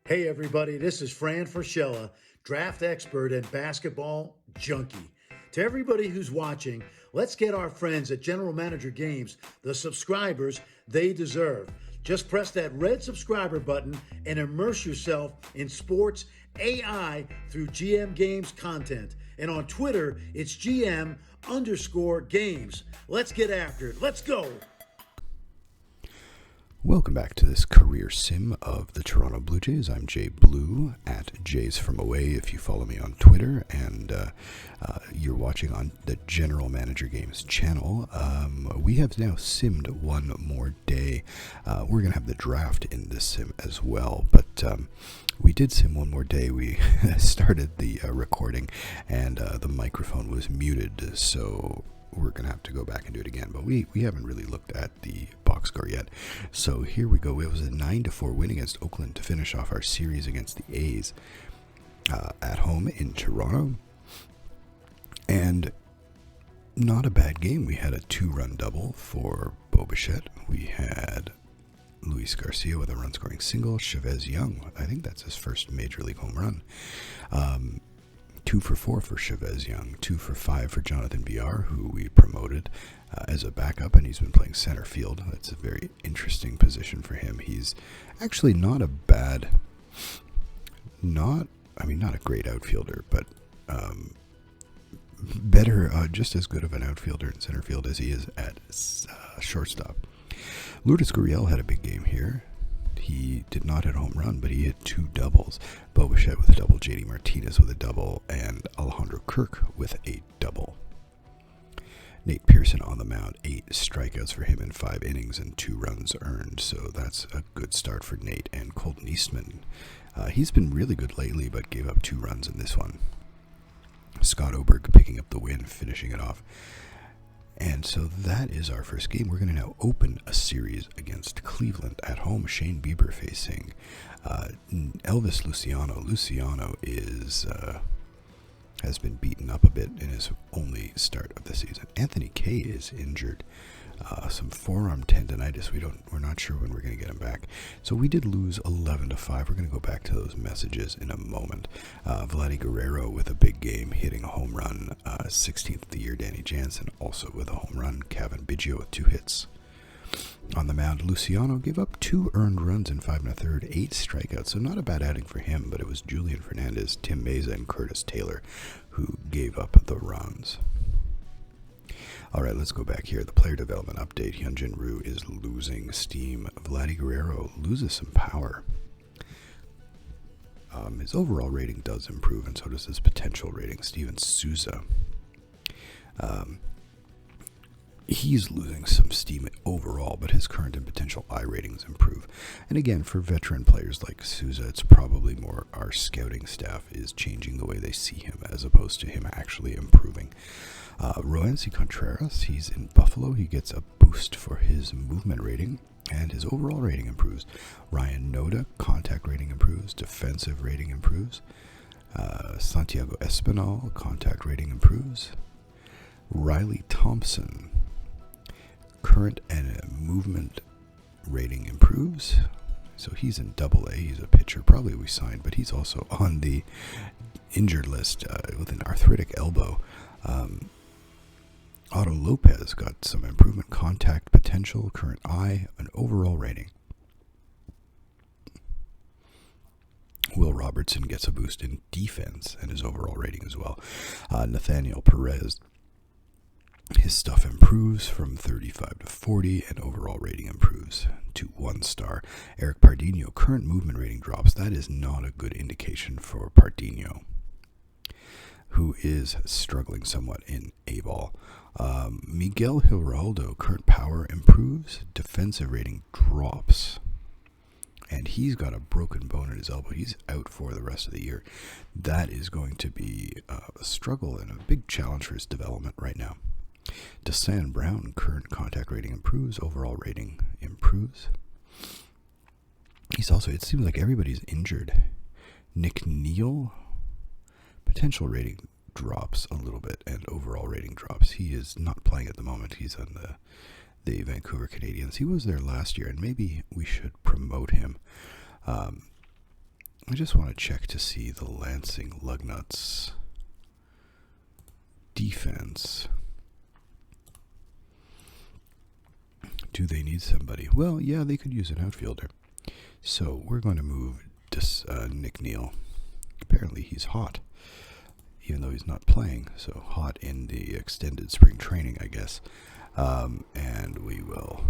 Hey everybody, this is Fran Fraschella, draft expert and basketball junkie. To everybody who's watching, let's get our friends at General Manager Games the subscribers they deserve. Just press that red subscriber button and immerse yourself in sports AI through GM Games content. And on Twitter, it's GM_games. Let's get after it. Let's go. Welcome back to this career sim of the Toronto Blue Jays. I'm JayBlue at Jays From Away if you follow me on Twitter, and you're watching on the General Manager Games channel. We have now simmed one more day. We're going to have the draft in this sim as well, but we did sim one more day. We started the recording and the microphone was muted, so we're going to have to go back and do it again, but we haven't really looked at the box score yet. So here we go. It was a 9-4 win against Oakland to finish off our series against the A's at home in Toronto. And not a bad game. We had a 2-run double for Bo Bichette. We had Luis Garcia with a run-scoring single. Chavez Young, I think that's his first Major League home run. 2 for 4 for Chavez Young, 2 for 5 for Jonathan Villar, who we promoted as a backup, and he's been playing center field. That's a very interesting position for him. He's actually not a great outfielder, but better, just as good of an outfielder in center field as he is at shortstop. Lourdes Gurriel had a big game here. He did not hit a home run, but he hit 2 doubles. Bo Bichette with a double, JD Martinez with a double, and Alejandro Kirk with a double. Nate Pearson on the mound, 8 strikeouts for him in 5 innings and 2 runs earned, so that's a good start for Nate. And Colton Eastman, he's been really good lately, but gave up 2 runs in this one. Scott Oberg picking up the win, finishing it off. And so that is our first game. We're going to now open a series against Cleveland at home. Shane Bieber facing Elvis Luciano. Luciano has been beaten up a bit in his only start of the season. Anthony Kay is injured. Some forearm tendonitis. We're not sure when we're going to get him back. So we did lose 11-5. We're going to go back to those messages in a moment. Vladdy Guerrero with a big game, hitting a home run. 16th of the year, Danny Jansen also with a home run. Kevin Biggio with 2 hits. On the mound, Luciano gave up 2 earned runs in 5 1/3, 8 strikeouts. So not a bad outing for him, but it was Julian Fernandez, Tim Meza, and Curtis Taylor who gave up the runs. All right, let's go back here. The player development update. Hyunjin Ryu is losing steam. Vladdy Guerrero loses some power. His overall rating does improve, and so does his potential rating. Steven Souza. He's losing some steam overall, but his current and potential I ratings improve. And again, for veteran players like Souza, it's probably more our scouting staff is changing the way they see him as opposed to him actually improving. Roansy Contreras, he's in Buffalo. He gets a boost for his movement rating, and his overall rating improves. Ryan Noda, contact rating improves. Defensive rating improves. Santiago Espinal, contact rating improves. Riley Thompson, current and movement rating improves. So he's in AA. He's a pitcher. Probably we signed, but he's also on the injured list with an arthritic elbow. Otto Lopez got some improvement, contact potential, current eye, and overall rating. Will Robertson gets a boost in defense and his overall rating as well. Nathaniel Perez, his stuff improves from 35 to 40, and overall rating improves to 1 star. Eric Pardinho, current movement rating drops. That is not a good indication for Pardinho, who is struggling somewhat in A-ball. Miguel Giraldo, current power improves, defensive rating drops, and he's got a broken bone in his elbow. He's out for the rest of the year. That is going to be a struggle and a big challenge for his development right now. Desan Brown, current contact rating improves, overall rating improves. He's also, it seems like everybody's injured. Nick Neal, potential rating drops a little bit, and overall rating drops. He is not playing at the moment. He's on the Vancouver Canadians. He was there last year, and maybe we should promote him. I just want to check to see the Lansing Lugnuts defense. Do they need somebody? Well, yeah, they could use an outfielder. So we're going to move Nick Neal. Apparently he's hot, even though he's not playing. So hot in the extended spring training, I guess. And we will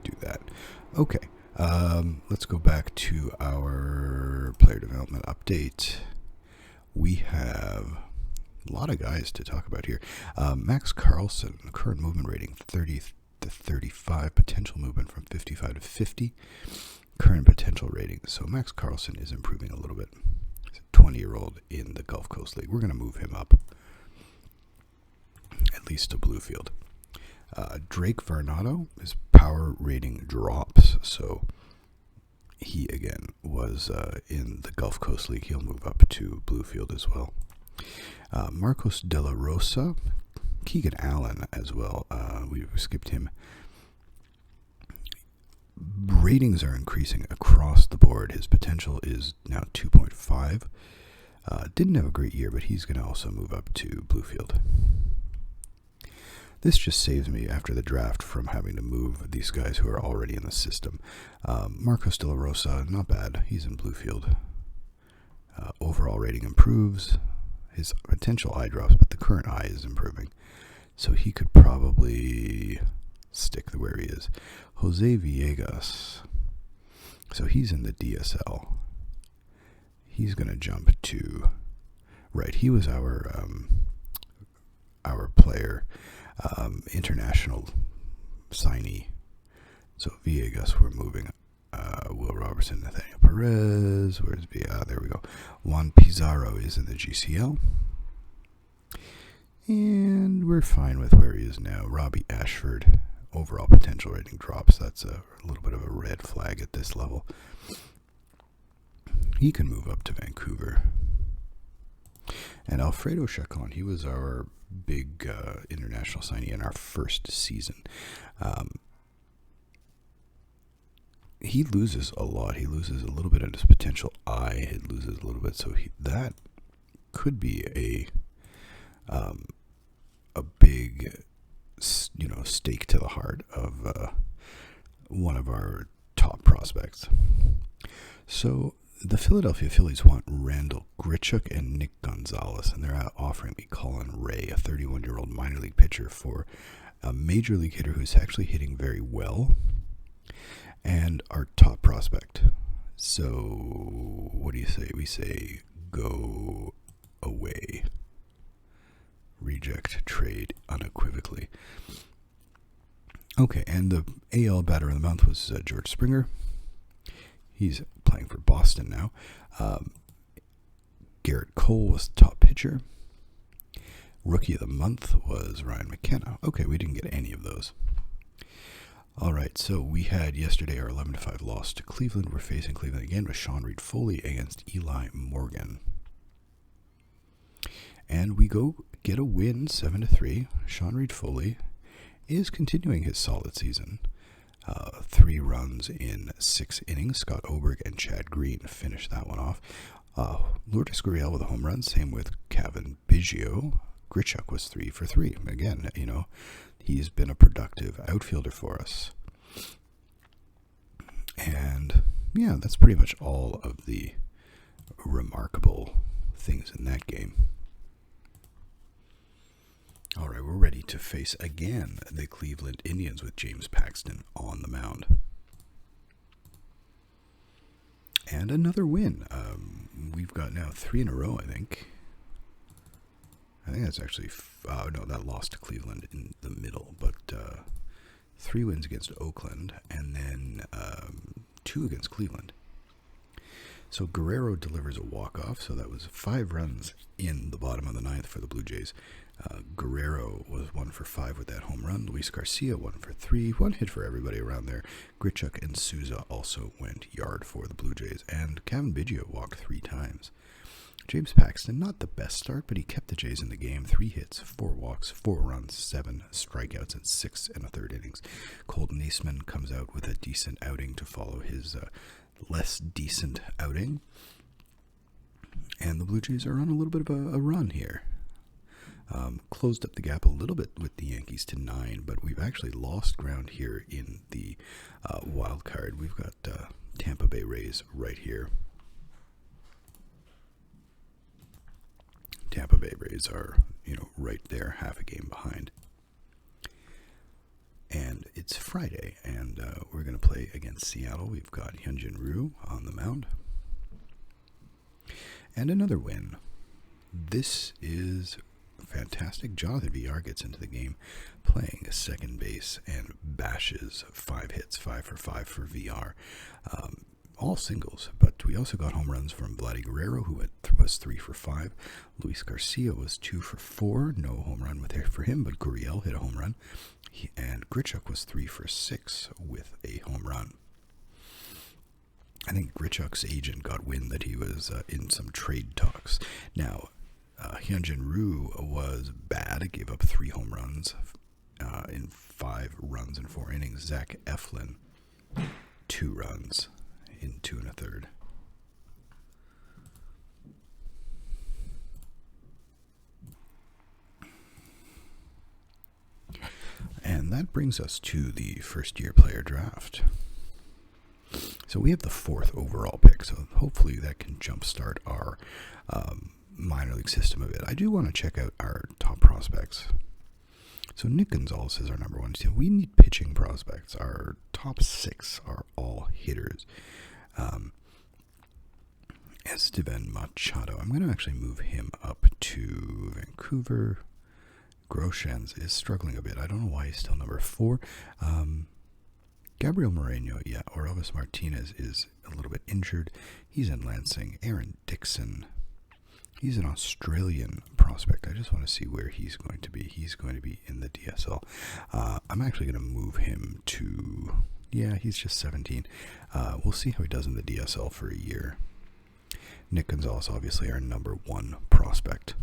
do that. Okay. Let's go back to our player development update. We have a lot of guys to talk about here. Max Carlson, current movement rating 30 to 35, potential movement from 55 to 50, current potential rating. So Max Carlson is improving a little bit. He's a 20-year-old in the Gulf Coast League. We're going to move him up, at least to Bluefield. Drake Varnado, his power rating drops, so he again was in the Gulf Coast League. He'll move up to Bluefield as well. Marcos De La Rosa, Keegan Allen as well. We skipped him. Ratings are increasing across the board. His potential is now 2.5. Didn't have a great year, but he's going to also move up to Bluefield. This just saves me after the draft from having to move these guys who are already in the system. Marcos De La Rosa, not bad. He's in Bluefield. Overall rating improves. His potential eye drops, but the current eye is improving. So he could probably stick where he is. Jose Villegas. So he's in the DSL. He's going to jump to... Right, he was our player... international signee. So Villegas, we're moving. Will Robertson, Nathaniel Perez. Where's there we go. Juan Pizarro is in the GCL. And we're fine with where he is now. Robbie Ashford, overall potential rating drops. That's a little bit of a red flag at this level. He can move up to Vancouver. And Alfredo Chacon, he was our big international signee in our first season. He loses a lot. He loses a little bit of his potential eye. He loses a little bit. So that could be a big, stake to the heart of one of our top prospects. So the Philadelphia Phillies want Randall, Grichuk, and Nick Gonzalez, and they're offering me Colin Ray, a 31-year-old minor league pitcher, for a major league hitter who's actually hitting very well, and our top prospect. So, what do you say? We say go away. Reject trade unequivocally. Okay, and the AL batter of the month was George Springer. He's playing for Boston now. Garrett Cole was the top pitcher. Rookie of the month was Ryan McKenna. Okay, we didn't get any of those. All right, so we had yesterday our 11-5 loss to Cleveland. We're facing Cleveland again with Sean Reed Foley against Eli Morgan. And we go get a win, 7-3. Sean Reed Foley is continuing his solid season. 3 runs in 6 innings. Scott Oberg and Chad Green finished that one off. Lourdes Gurriel with a home run. Same with Kevin Biggio. Grichuk was 3 for 3. Again, he's been a productive outfielder for us. And, yeah, that's pretty much all of the remarkable things in that game. All right, we're ready to face again the Cleveland Indians with James Paxton on the mound. And another win. We've got now 3 in a row, I think. I think that's actually... no, that lost to Cleveland in the middle. But 3 wins against Oakland and then 2 against Cleveland. So Guerrero delivers a walk-off. So that was 5 runs in the bottom of the 9th for the Blue Jays. Guerrero was 1 for 5 with that home run. Luis Garcia 1 for 3. 1 hit for everybody around there. Grichuk and Souza also went yard for the Blue Jays. And Kevin Biggio walked 3 times. James Paxton, not the best start, but he kept the Jays in the game. 3 hits, 4 walks, 4 runs, 7 strikeouts, and 6 1/3 innings. Colton Eastman comes out with a decent outing to follow his less decent outing. And the Blue Jays are on a little bit of a run here. Closed up the gap a little bit with the Yankees to 9, but we've actually lost ground here in the wild card. We've got Tampa Bay Rays right here. Tampa Bay Rays are, right there, half a game behind. And it's Friday, and we're going to play against Seattle. We've got Hyunjin Ryu on the mound. And another win. This is fantastic. Jonathan VR gets into the game playing second base and bashes 5 hits, 5 for 5 for VR. All singles, but we also got home runs from Vladdy Guerrero, who was 3 for 5. Luis Garcia was 2 for 4. No home run for him, but Gurriel hit a home run. And Grichuk was 3 for 6 with a home run. I think Grichuk's agent got wind that he was in some trade talks. Now, Hyunjin Ryu was bad. It gave up 3 home runs in 5 runs in 4 innings. Zach Eflin, 2 runs in 2 1/3. And that brings us to the first-year player draft. So we have the 4th overall pick, so hopefully that can jumpstart our minor league system a bit. I do want to check out our top prospects. So Nick Gonzalez is our number 1. So we need pitching prospects. Our top 6 are all hitters. Esteban Machado, I'm going to actually move him up to Vancouver. Groshans is struggling a bit. I don't know why he's still number 4. Gabriel Moreno, Orelvis Martinez is a little bit injured. He's in Lansing. Aaron Dixon, he's an Australian prospect. I just want to see where he's going to be. He's going to be in the DSL. I'm actually going to move him to, he's just 17. We'll see how he does in the DSL for a year. Nick Gonzalez, obviously our number 1 prospect.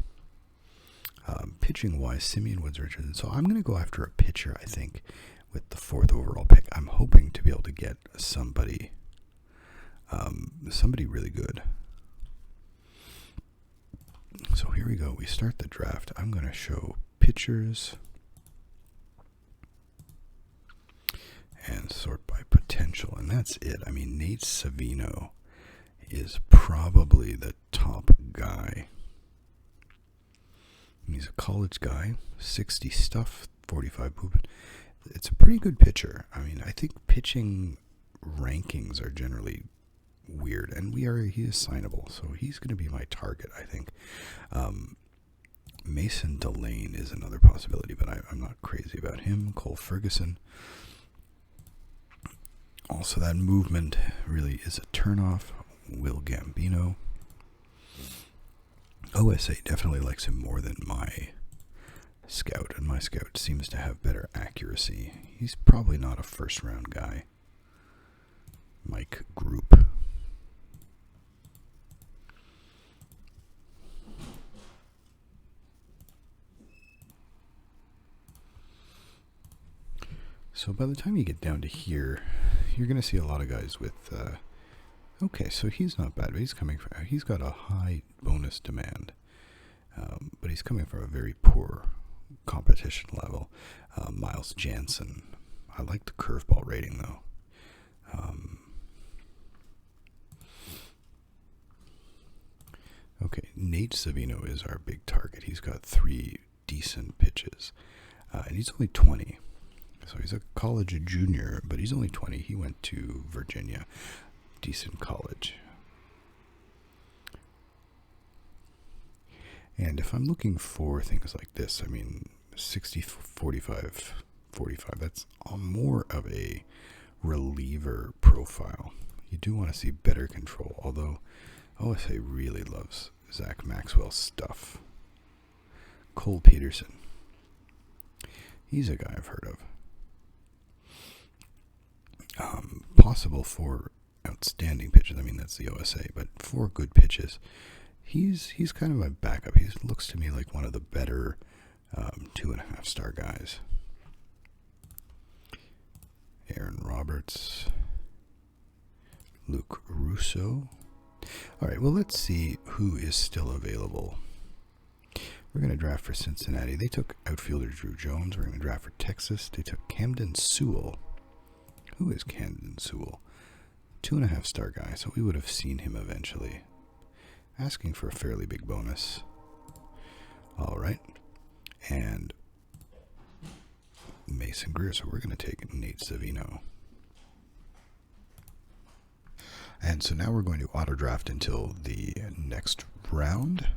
Pitching-wise, Simeon Woods Richardson. So I'm going to go after a pitcher, I think, with the 4th overall pick. I'm hoping to be able to get somebody really good. So here we go. We start the draft. I'm going to show pitchers and sort by potential, and that's it. I mean, Nate Savino is probably the top guy. He's a college guy, 60 stuff, 45 movement. It's a pretty good pitcher. I mean, I think pitching rankings are generally weird, and he is signable, so he's going to be my target, I think. Mason Delane is another possibility, but I'm not crazy about him. Cole Ferguson. Also, that movement really is a turnoff. Will Gambino. OSA definitely likes him more than my scout, and my scout seems to have better accuracy. He's probably not a first-round guy. Mike Group. So by the time you get down to here, you're going to see a lot of guys with... okay, so he's not bad, but he's got a high bonus demand, but he's coming from a very poor competition level. Miles Jansen, I like the curveball rating though. Okay, Nate Savino is our big target. He's got 3 decent pitches, and he's only 20. So he's a college junior, but he's only 20. He went to Virginia. Decent college. And if I'm looking for things like this, I mean, 60, 45, 45, that's more of a reliever profile. You do want to see better control, although OSA really loves Zach Maxwell's stuff. Cole Peterson. He's a guy I've heard of. Possible for outstanding pitches. I mean, that's the OSA, but 4 good pitches. He's kind of my backup. He looks to me like one of the better 2.5-star guys. Aaron Roberts. Luke Russo. All right, well, let's see who is still available. We're going to draft for Cincinnati. They took outfielder Drew Jones. We're going to draft for Texas. They took Camden Sewell. Who is Camden Sewell? 2.5-star guy, so we would have seen him eventually. Asking for a fairly big bonus. All right. And Mason Greer, so we're going to take Nate Savino. And so now we're going to auto draft until the next round.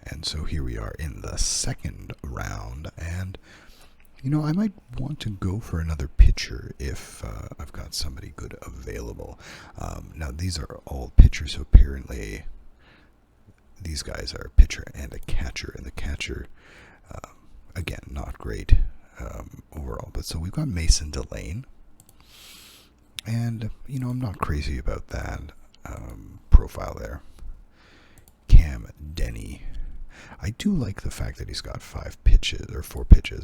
And so here we are in the second round. And, you know, I might want to go for another pitcher if I've got somebody good available. Now, these are all pitchers, so apparently these guys are a pitcher and a catcher. And the catcher, again, not great overall. But so we've got Mason Delane. And, you know, I'm not crazy about that profile there. Cam Denny. I do like the fact that he's got 4 pitches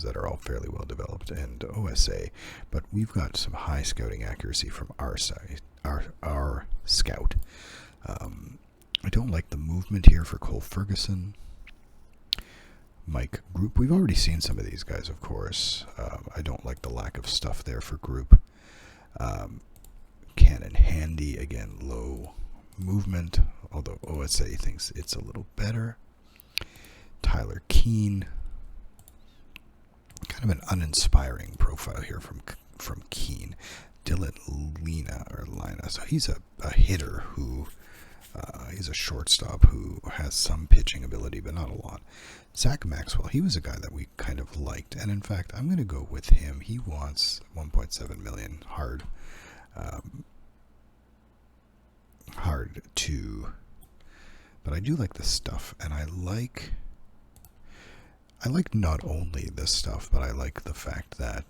that are all fairly well developed and OSA, but we've got some high scouting accuracy from our side, our scout. I don't like the movement here for Cole Ferguson. Mike Group. We've already seen some of these guys, of course. I don't like the lack of stuff there for Group. Cannon Handy, again, low movement, although OSA thinks it's a little better. Tyler Keane, kind of an uninspiring profile here from Keane. Dylan Lina, so he's a hitter who, he's a shortstop who has some pitching ability, but not a lot. Zach Maxwell, he was a guy that we kind of liked, and in fact, I'm going to go with him. He wants $1.7 million hard. Hard to, but I do like the stuff, and I like not only this stuff, but I like the fact that,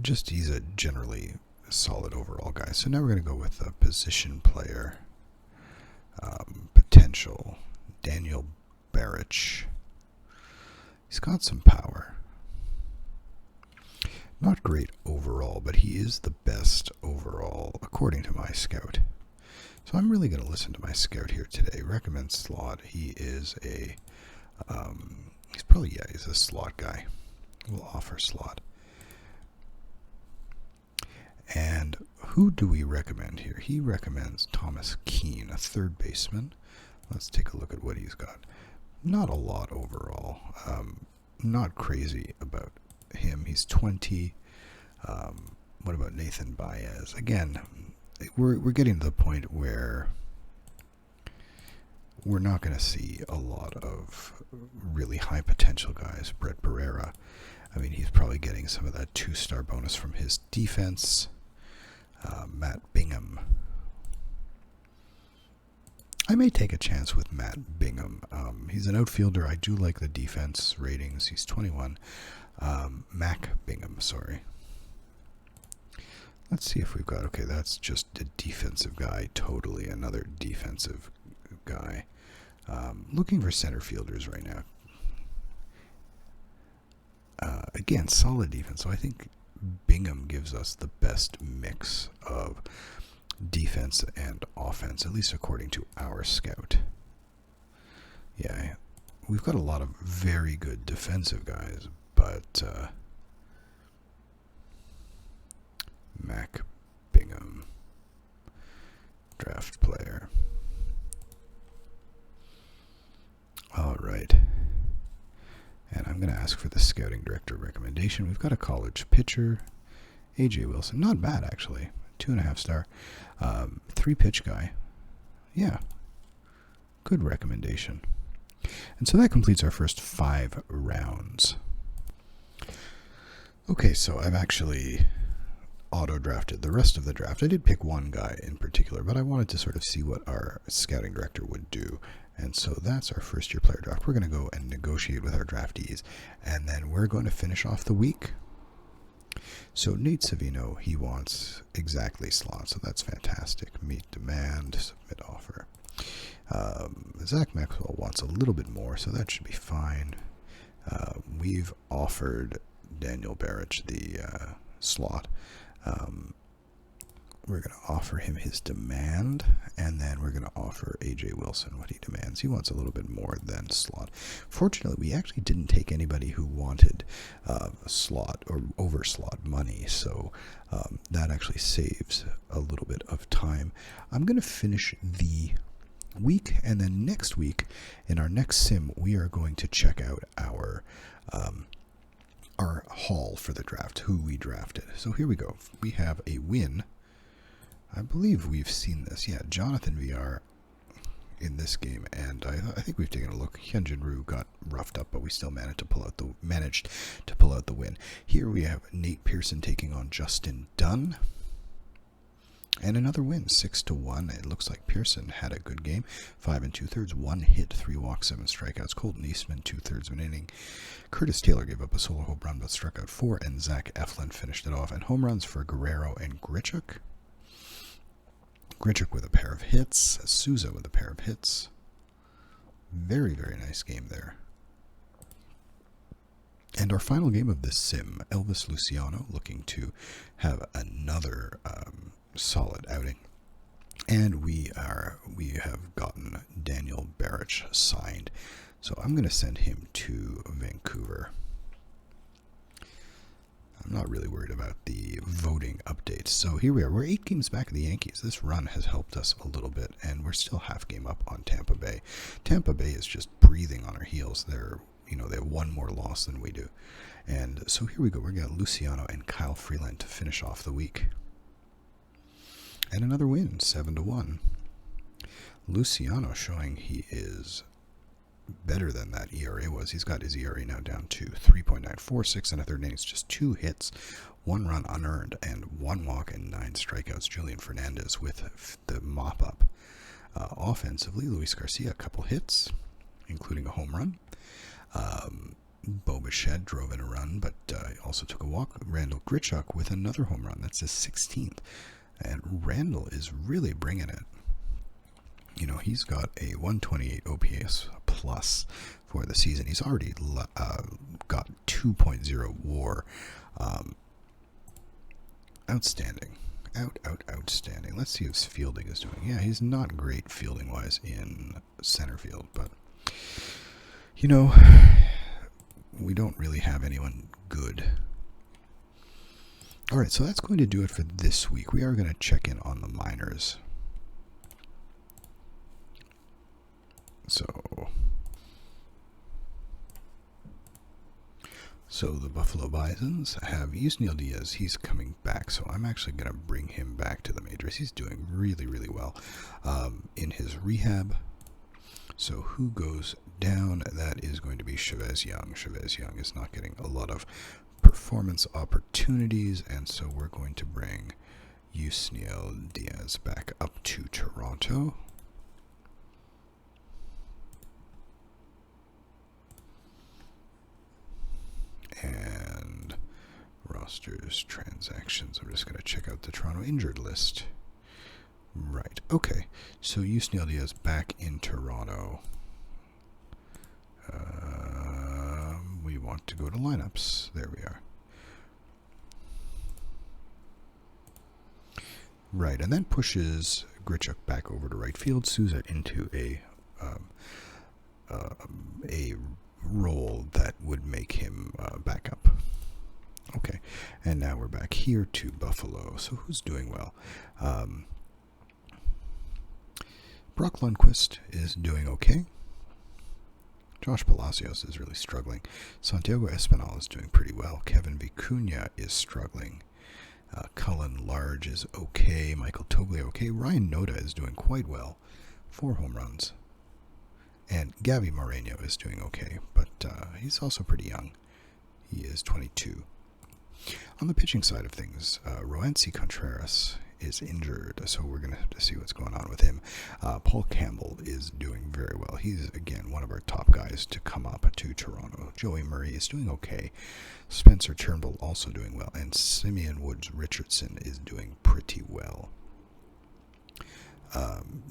just he's a generally solid overall guy. So now we're going to go with a position player potential. Daniel Barich. He's got some power. Not great overall, but he is the best overall, according to my scout. So I'm really going to listen to my scout here today. Recommend slot. He is a, he's a slot guy. We'll offer slot. And who do we recommend here? He recommends Thomas Keane, a third baseman. Let's take a look at what he's got. Not a lot overall. Not crazy about him. He's 20. What about Nathan Baez? Again, we're getting to the point where we're not going to see a lot of really high potential guys. Brett Barrera, I mean, he's probably getting some of that 2-star bonus from his defense. Matt Bingham. I may take a chance with Matt Bingham. He's an outfielder. I do like the defense ratings. He's 21. Mac Bingham, sorry. Let's see if we've got, okay, that's just a defensive guy, totally another defensive guy. Looking for center fielders right now. Again, solid defense, so I think Bingham gives us the best mix of defense and offense, at least according to our scout. Yeah, we've got a lot of very good defensive guys, but Mac Bingham, draft player. All right. And I'm going to ask for the scouting director recommendation. We've got a college pitcher, A.J. Wilson. Not bad, actually. 2.5-star. 3-pitch guy. Yeah. Good recommendation. And so that completes our first 5 rounds. Okay, so I've actually auto-drafted the rest of the draft. I did pick one guy in particular, but I wanted to sort of see what our scouting director would do. And so that's our first-year player draft. We're going to go and negotiate with our draftees, and then we're going to finish off the week. So Nate Savino, he wants exactly slot, so that's fantastic. Meet demand, submit offer. Zach Maxwell wants a little bit more, so that should be fine. We've offered Daniel Barich the slot. We're going to offer him his demand, and then we're going to offer A.J. Wilson what he demands. He wants a little bit more than slot. Fortunately, we actually didn't take anybody who wanted slot or over slot money, so that actually saves a little bit of time. I'm going to finish the week, and then next week, in our next sim, we are going to check out our haul for the draft, who we drafted. So here we go. We have a win. I believe we've seen this. Yeah, Jonathan VR in this game, and I think we've taken a look. Hyunjin Ryu got roughed up, but we still managed to pull out the win. Here we have Nate Pearson taking on Justin Dunn. And another win, 6-1. It looks like Pearson had a good game. 5 2/3, 1 hit, 3 walks, 7 strikeouts. Colton Eastman, 2/3 of an inning. Curtis Taylor gave up a solo home run, but struck out 4, and Zach Eflin finished it off. And home runs for Guerrero and Grichuk. Grichuk with a pair of hits. Souza with a pair of hits. Very, very nice game there. And our final game of this sim, Elvis Luciano looking to have another solid outing. And we have gotten Daniel Barich signed. So I'm going to send him to Vancouver. I'm not really worried about the voting updates. So here we are. We're 8 games back of the Yankees. This run has helped us a little bit, and we're still half game up on Tampa Bay. Tampa Bay is just breathing on our heels. They have one more loss than we do. And so here we go. We're going to get Luciano and Kyle Freeland to finish off the week. And another win, 7-1. Luciano showing he is better than that ERA was. He's got his ERA now down to 3.946 and a third innings, just 2 hits, 1 run unearned, and 1 walk and 9 strikeouts. Julian Fernandez with the mop up. Offensively, Luis Garcia, a couple hits, including a home run. Bo Bichette drove in a run, but also took a walk. Randall Grichuk with another home run. That's his 16th. And Randall is really bringing it. You know, he's got a 128 OPS plus for the season. He's already got 2.0 WAR. Outstanding. Outstanding. Let's see how his fielding is doing. Yeah, he's not great fielding-wise in center field, but, you know, we don't really have anyone good. All right, so that's going to do it for this week. We are going to check in on the minors. So the Buffalo Bisons have Yusniel Diaz. He's coming back, so I'm actually going to bring him back to the majors. He's doing really, really well in his rehab. So who goes down? That is going to be Chavez Young. Chavez Young is not getting a lot of performance opportunities, and so we're going to bring Yusniel Diaz back up to Toronto. And rosters, transactions. I'm just going to check out the Toronto injured list. Right. Okay. So Yusniel Diaz back in Toronto. We want to go to lineups. There we are. Right, and that pushes Grichuk back over to right field. Souza into a role that would make him back up. Okay, and now we're back here to Buffalo. So who's doing well? Brock Lundquist is doing okay. Josh Palacios is really struggling. Santiago Espinal is doing pretty well. Kevin Vicuña is struggling. Cullen Large is okay. Michael Toglia okay. Ryan Noda is doing quite well. 4 home runs. And Gabby Moreno is doing okay, but he's also pretty young. He is 22. On the pitching side of things, Roansy Contreras is injured, so we're going to have to see what's going on with him. Paul Campbell is doing very well. He's, again, one of our top guys to come up to Toronto. Joey Murray is doing okay. Spencer Turnbull also doing well. And Simeon Woods Richardson is doing pretty well.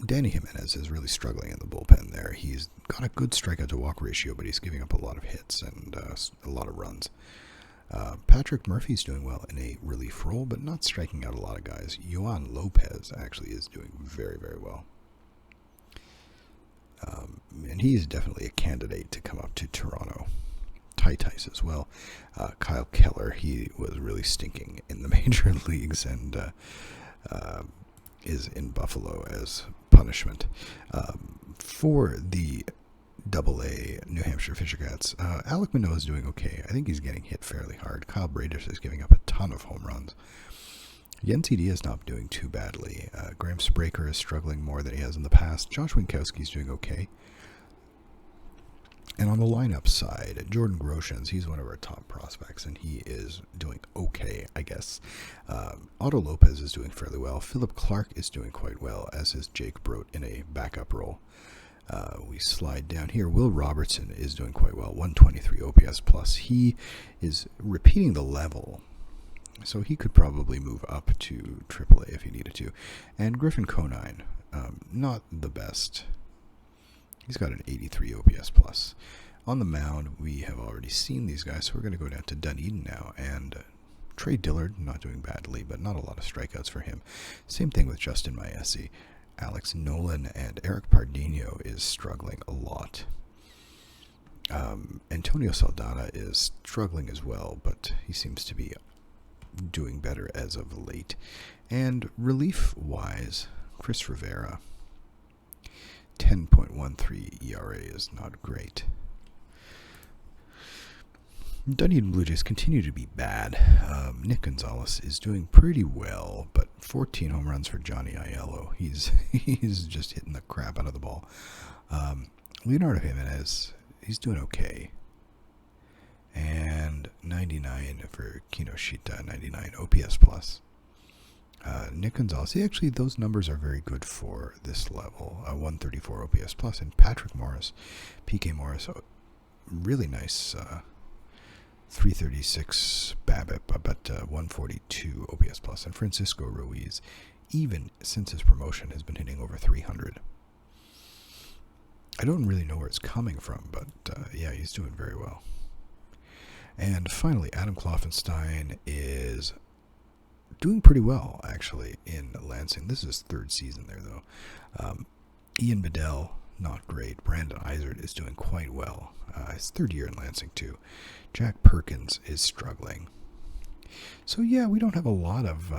Danny Jimenez is really struggling in the bullpen there. He's got a good strikeout to walk ratio, but he's giving up a lot of hits and a lot of runs. Patrick Murphy's doing well in a relief role, but not striking out a lot of guys. Yohan Lopez actually is doing very, very well. And he is definitely a candidate to come up to Toronto. Tice as well. Kyle Keller, he was really stinking in the major leagues and is in Buffalo as punishment. For the AA New Hampshire Fisher Cats, Alec Manoah is doing okay. I think he's getting hit fairly hard. Kyle Bradish is giving up a ton of home runs. Yency Diaz is not doing too badly. Graham Spraker is struggling more than he has in the past. Josh Winkowski is doing okay. And on the lineup side, Jordan Groshans, he's one of our top prospects, and he is doing okay, I guess. Otto Lopez is doing fairly well. Philip Clark is doing quite well, as is Jake Brodt in a backup role. We slide down here. Will Robertson is doing quite well, 123 OPS plus. He is repeating the level, so he could probably move up to AAA if he needed to. And Griffin Conine, not the best. He's got an 83 OPS plus. On the mound, we have already seen these guys, so we're going to go down to Dunedin now. And Trey Dillard, not doing badly, but not a lot of strikeouts for him. Same thing with Justin Maesi. Alex Nolan and Eric Pardinho is struggling a lot. Antonio Saldana is struggling as well, but he seems to be doing better as of late. And relief-wise, Chris Rivera, 10.13 ERA is not great. Dunedin Blue Jays continue to be bad. Nick Gonzalez is doing pretty well, but 14 home runs for Johnny Aiello. He's just hitting the crap out of the ball. Leonardo Jimenez, he's doing okay. And 99 for Kinoshita, 99 OPS plus. Nick Gonzalez, actually, those numbers are very good for this level. 134 OPS plus. And Patrick Morris, PK Morris, really nice 336 BABIP, but 142 OPS plus. And Francisco Ruiz, even since his promotion, has been hitting over 300. I don't really know where it's coming from, but yeah, he's doing very well. And finally, Adam Kloffenstein is doing pretty well, actually, in Lansing. This is his third season there, though. Ian Bedell, not great. Brandon Eisert is doing quite well. His third year in Lansing, too. Jack Perkins is struggling. So, yeah, we don't have a lot of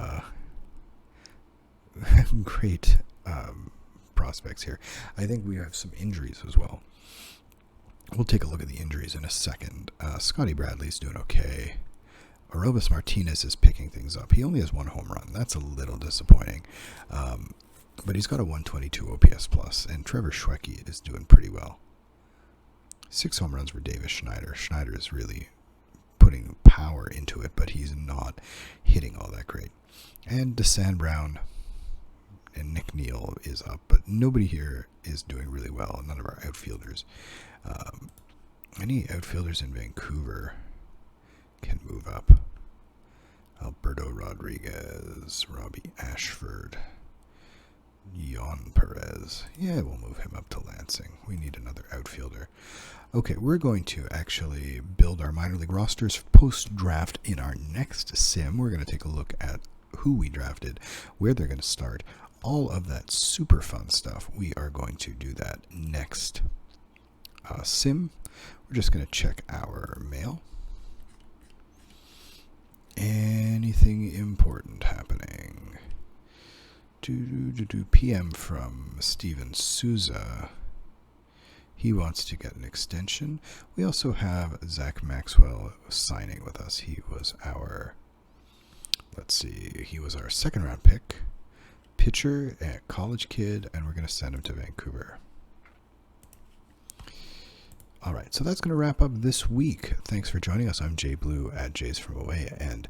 great prospects here. I think we have some injuries as well. We'll take a look at the injuries in a second. Scotty Bradley's doing okay. Aromas Martinez is picking things up. He only has one home run. That's a little disappointing. But he's got a 122 OPS plus, and Trevor Schwecke is doing pretty well. 6 home runs for Davis Schneider. Schneider is really putting power into it, but he's not hitting all that great. And DeSan Brown and Nick Neal is up, but nobody here is doing really well. None of our outfielders. Any outfielders in Vancouver can move up. Alberto Rodriguez, Robbie Ashford, Yon Perez. Yeah, we'll move him up to Lansing. We need another outfielder. Okay, we're going to actually build our minor league rosters post-draft in our next sim. We're going to take a look at who we drafted, where they're going to start, all of that super fun stuff. We are going to do that next sim. We're just going to check our mail. Anything important happening? PM from Steven Souza. He wants to get an extension. We also have Zach Maxwell signing with us. He was our, he was our second round pick, pitcher, a college kid, and we're going to send him to Vancouver. All right, so that's going to wrap up this week. Thanks for joining us. I'm JayBlue at Jays From Away, and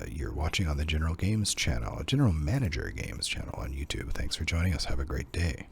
you're watching on the General Games channel, General Manager Games channel on YouTube. Thanks for joining us. Have a great day.